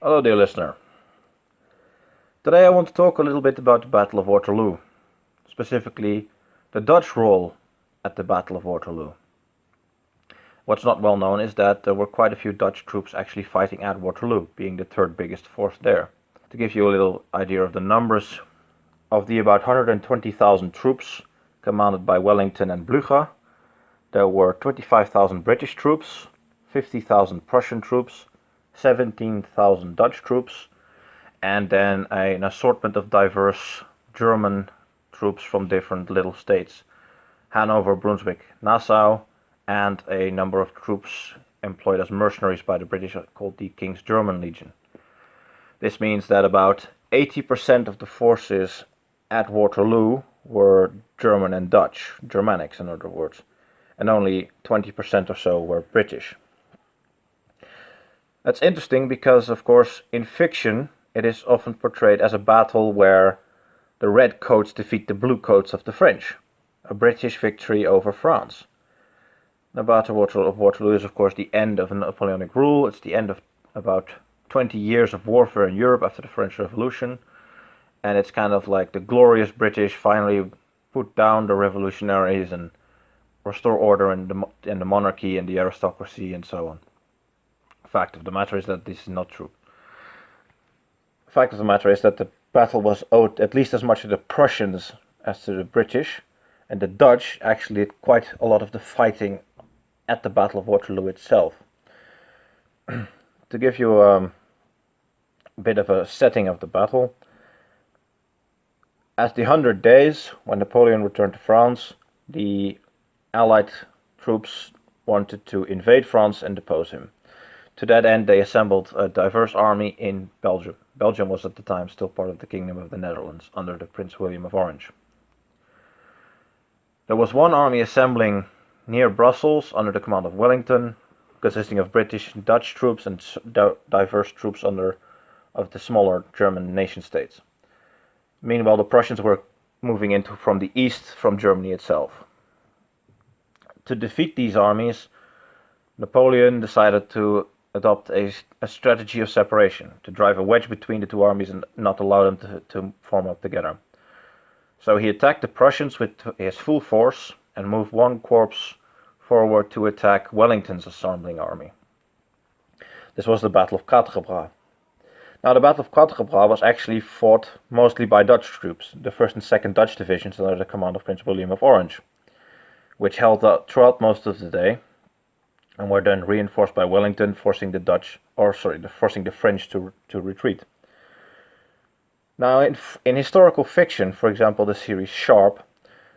Hello dear listener. Today I want to talk a little bit about the Battle of Waterloo, specifically the Dutch role at the Battle of Waterloo. What's not well known is that there were quite a few Dutch troops actually fighting at Waterloo, being the third biggest force there. To give you a little idea of the numbers, of the about 120,000 troops commanded by Wellington and Blücher, there were 25,000 British troops, 50,000 Prussian troops, 17,000 Dutch troops, and then an assortment of diverse German troops from different little states, Hanover, Brunswick, Nassau, and a number of troops employed as mercenaries by the British called the King's German Legion. This means that about 80% of the forces at Waterloo were German and Dutch, Germanics in other words, and only 20% or so were British. That's interesting because, of course, in fiction it is often portrayed as a battle where the red coats defeat the blue coats of the French, a British victory over France. The Battle of Waterloo is, of course, the end of Napoleonic rule. It's the end of about 20 years of warfare in Europe after the French Revolution, and it's kind of like the glorious British finally put down the revolutionaries and restore order in the monarchy and the aristocracy and so on. Fact of the matter is that this is not true. Fact of the matter is that the battle was owed at least as much to the Prussians as to the British, and the Dutch actually did quite a lot of the fighting at the Battle of Waterloo itself. To give you a bit of a setting of the battle, as the 100 Days, when Napoleon returned to France, the Allied troops wanted to invade France and depose him. To that end, they assembled a diverse army in Belgium. Belgium was at the time still part of the Kingdom of the Netherlands under the Prince William of Orange. There was one army assembling near Brussels under the command of Wellington, consisting of British and Dutch troops and diverse troops of the smaller German nation states. Meanwhile, the Prussians were moving in from the east from Germany itself. To defeat these armies, Napoleon decided to adopt a strategy of separation, to drive a wedge between the two armies and not allow them to form up together. So he attacked the Prussians with his full force and moved one corps forward to attack Wellington's assembling army. This was the Battle of Quatre Bras. Now, the Battle of Quatre Bras was actually fought mostly by Dutch troops, the 1st and 2nd Dutch divisions under the command of Prince William of Orange, which held out throughout most of the day, and were then reinforced by Wellington, forcing the French to retreat. Now, in historical fiction, for example the series Sharp,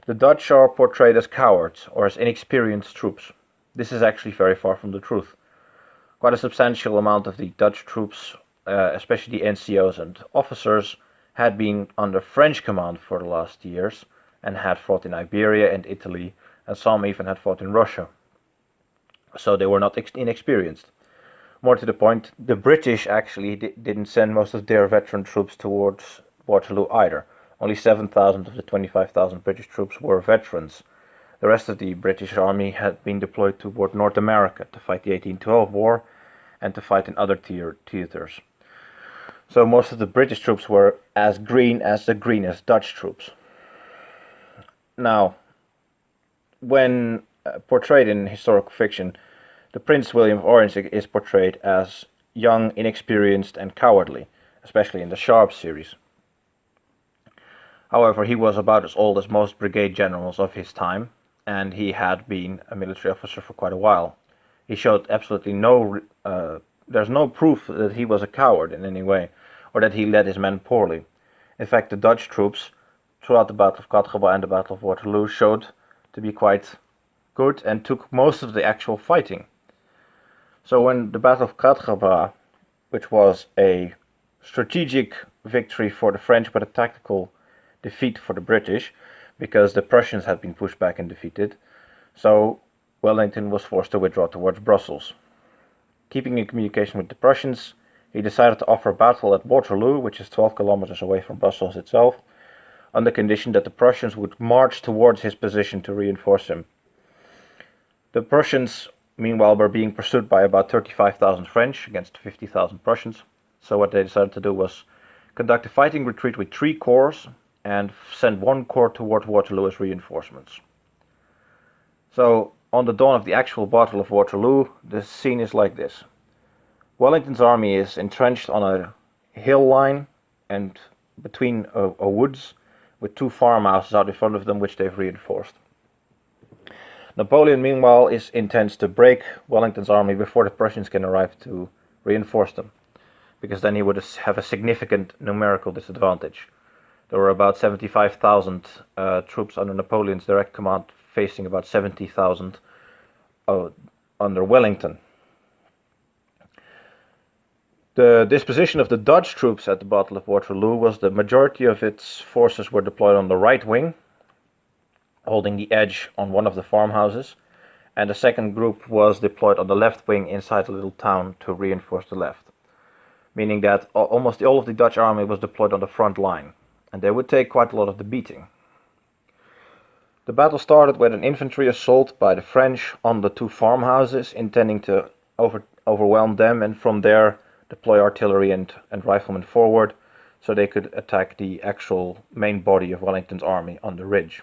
the Dutch are portrayed as cowards or as inexperienced troops. This is actually very far from the truth. Quite a substantial amount of the Dutch troops, especially the NCOs and officers, had been under French command for the last years and had fought in Iberia and Italy, and some even had fought in Russia. So they were not inexperienced. More to the point, the British actually didn't send most of their veteran troops towards Waterloo either. Only 7,000 of the 25,000 British troops were veterans. The rest of the British army had been deployed toward North America to fight the 1812 war and to fight in other theaters. So most of the British troops were as green as the greenest Dutch troops. Now, when portrayed in historical fiction, the Prince William of Orange is portrayed as young, inexperienced, and cowardly, especially in the Sharp series. However, he was about as old as most brigade generals of his time, and he had been a military officer for quite a while. He showed absolutely there's no proof that he was a coward in any way, or that he led his men poorly. In fact, the Dutch troops, throughout the Battle of Quatre Bras and the Battle of Waterloo, showed to be quite good and took most of the actual fighting. So when the Battle of Quatre Bras, which was a strategic victory for the French but a tactical defeat for the British, because the Prussians had been pushed back and defeated, so Wellington was forced to withdraw towards Brussels. Keeping in communication with the Prussians, he decided to offer battle at Waterloo, which is 12 kilometers away from Brussels itself, on the condition that the Prussians would march towards his position to reinforce him. The Prussians, meanwhile, were being pursued by about 35,000 French against 50,000 Prussians, So what they decided to do was conduct a fighting retreat with 3 corps and send 1 corps toward Waterloo as reinforcements. So on the dawn of the actual Battle of Waterloo, the scene is like this. Wellington's army is entrenched on a hill line and between a woods with 2 farmhouses out in front of them, which they've reinforced. Napoleon, meanwhile, intends to break Wellington's army before the Prussians can arrive to reinforce them, because then he would have a significant numerical disadvantage. There were about 75,000 troops under Napoleon's direct command, facing about 70,000 under Wellington. The disposition of the Dutch troops at the Battle of Waterloo was the majority of its forces were deployed on the right wing, holding the edge on one of the farmhouses, and the second group was deployed on the left wing inside a little town to reinforce the left, meaning that almost all of the Dutch army was deployed on the front line, and they would take quite a lot of the beating. The battle started with an infantry assault by the French on the 2 farmhouses, intending to overwhelm them, and from there deploy artillery and riflemen forward so they could attack the actual main body of Wellington's army on the ridge.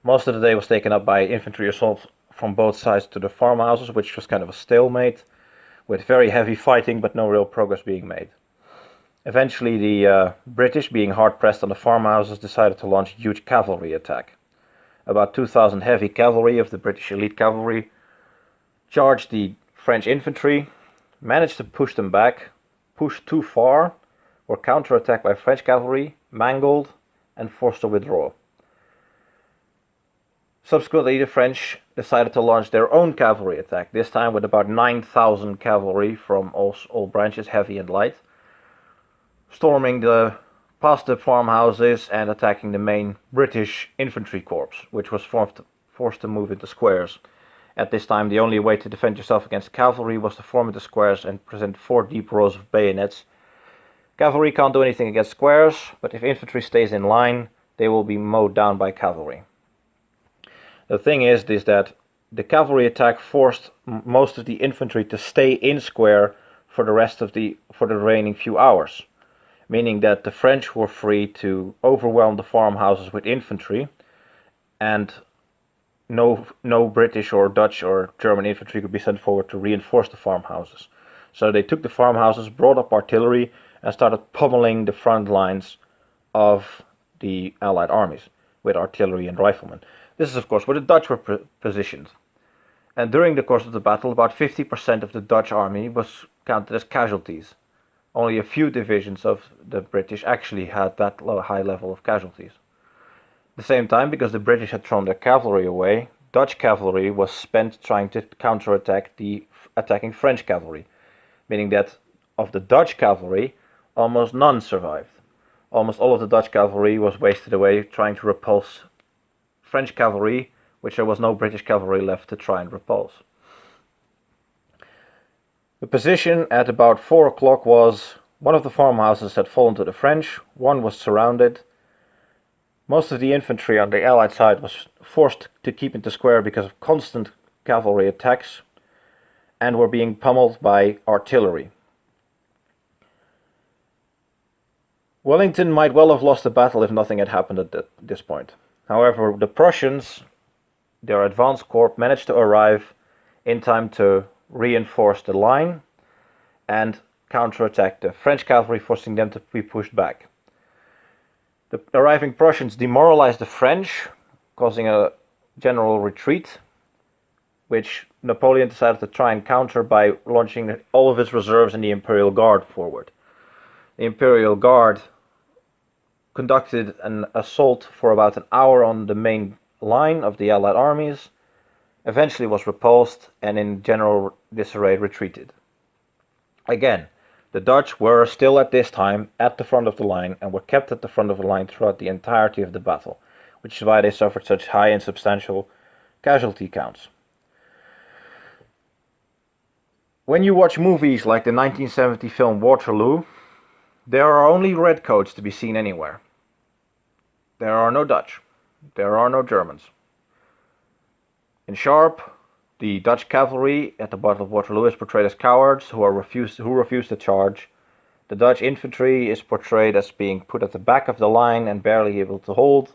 Most of the day was taken up by infantry assaults from both sides to the farmhouses, which was kind of a stalemate, with very heavy fighting but no real progress being made. Eventually the British, being hard-pressed on the farmhouses, decided to launch a huge cavalry attack. About 2,000 heavy cavalry of the British elite cavalry charged the French infantry, managed to push them back, pushed too far, were counterattacked by French cavalry, mangled, and forced to withdraw. Subsequently, the French decided to launch their own cavalry attack, this time with about 9,000 cavalry from all branches, heavy and light, storming past the farmhouses and attacking the main British infantry corps, which was forced to move into squares. At this time, the only way to defend yourself against cavalry was to form into squares and present 4 deep rows of bayonets. Cavalry can't do anything against squares, but if infantry stays in line, they will be mowed down by cavalry. The thing is that the cavalry attack forced most of the infantry to stay in square for the remaining few hours, meaning that the French were free to overwhelm the farmhouses with infantry, and no British or Dutch or German infantry could be sent forward to reinforce the farmhouses. So they took the farmhouses, brought up artillery, and started pummeling the front lines of the Allied armies with artillery and riflemen. This is, of course, where the Dutch were positioned. And during the course of the battle, about 50% of the Dutch army was counted as casualties. Only a few divisions of the British actually had that high level of casualties. At the same time, because the British had thrown their cavalry away, Dutch cavalry was spent trying to counterattack the attacking French cavalry, meaning that of the Dutch cavalry, almost none survived. Almost all of the Dutch cavalry was wasted away trying to repulse French cavalry, which there was no British cavalry left to try and repulse. The position at about 4 o'clock was, one of the farmhouses had fallen to the French, one was surrounded. Most of the infantry on the Allied side was forced to keep into square because of constant cavalry attacks and were being pummeled by artillery. Wellington might well have lost the battle if nothing had happened at this point. However, the Prussians, their advance corps, managed to arrive in time to reinforce the line and counterattack the French cavalry, forcing them to be pushed back. The arriving Prussians demoralized the French, causing a general retreat, which Napoleon decided to try and counter by launching all of his reserves in the Imperial Guard forward. The Imperial Guard conducted an assault for about an hour on the main line of the Allied armies, eventually was repulsed, and in general disarray retreated. Again, the Dutch were still at this time at the front of the line and were kept at the front of the line throughout the entirety of the battle, which is why they suffered such high and substantial casualty counts. When you watch movies like the 1970 film Waterloo, there are only redcoats to be seen anywhere. There are no Dutch. There are no Germans. In sharp, The Dutch cavalry at the Battle of Waterloo is portrayed as cowards who refuse to charge. The Dutch infantry is portrayed as being put at the back of the line and barely able to hold.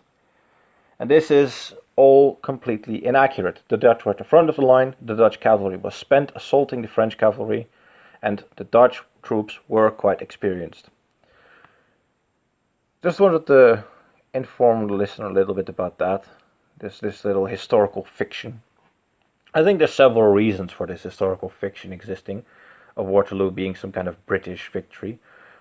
And this is all completely inaccurate. The Dutch were at the front of the line, the Dutch cavalry was spent assaulting the French cavalry, and the Dutch troops were quite experienced. Just wanted to inform the listener a little bit about that, this little historical fiction. I think there's several reasons for this historical fiction existing, of Waterloo being some kind of British victory,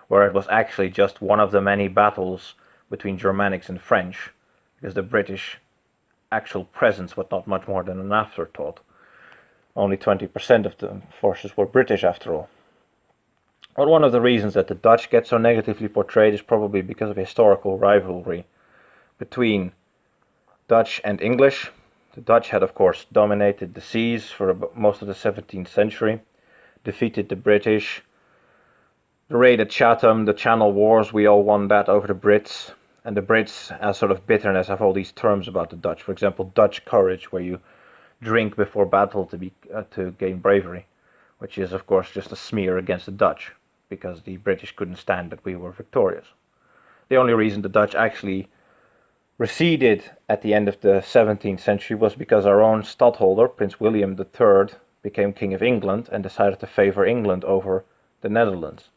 where it was actually just one of the many battles between Germanics and French, because the British actual presence was not much more than an afterthought. Only 20% of the forces were British after all. But one of the reasons that the Dutch get so negatively portrayed is probably because of historical rivalry between Dutch and English. The Dutch had, of course, dominated the seas for most of the 17th century, defeated the British. The raid at Chatham, the Channel Wars, we all won that over the Brits. And the Brits, as sort of bitterness, have all these terms about the Dutch. For example, Dutch courage, where you drink before battle to gain bravery, which is, of course, just a smear against the Dutch, because the British couldn't stand that we were victorious. The only reason the Dutch actually receded at the end of the 17th century was because our own stadtholder, Prince William III, became King of England and decided to favor England over the Netherlands.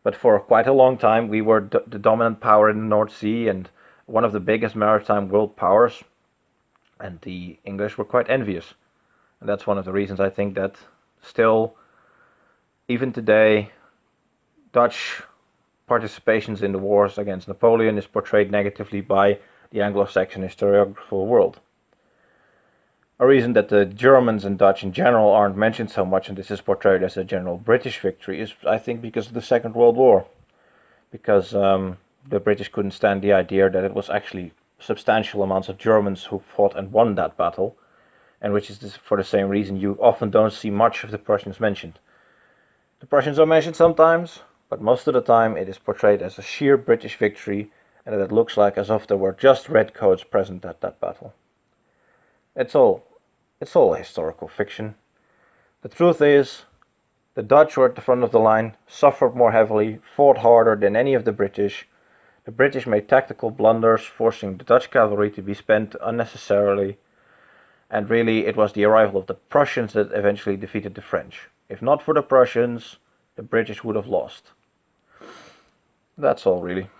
But for quite a long time we were the dominant power in the North Sea and one of the biggest maritime world powers, and the English were quite envious. And that's one of the reasons I think that still, even today, Dutch participations in the wars against Napoleon is portrayed negatively by the Anglo-Saxon historiographical world. A reason that the Germans and Dutch in general aren't mentioned so much and this is portrayed as a general British victory is, I think, because of the Second World War. Because the British couldn't stand the idea that it was actually substantial amounts of Germans who fought and won that battle, and which is for the same reason you often don't see much of the Prussians mentioned. The Prussians are mentioned sometimes, but most of the time it is portrayed as a sheer British victory and that it looks like as if there were just redcoats present at that battle. It's all a historical fiction. The truth is, the Dutch were at the front of the line, suffered more heavily, fought harder than any of the British. The British made tactical blunders, forcing the Dutch cavalry to be spent unnecessarily, and really it was the arrival of the Prussians that eventually defeated the French. If not for the Prussians, the British would have lost. That's all really.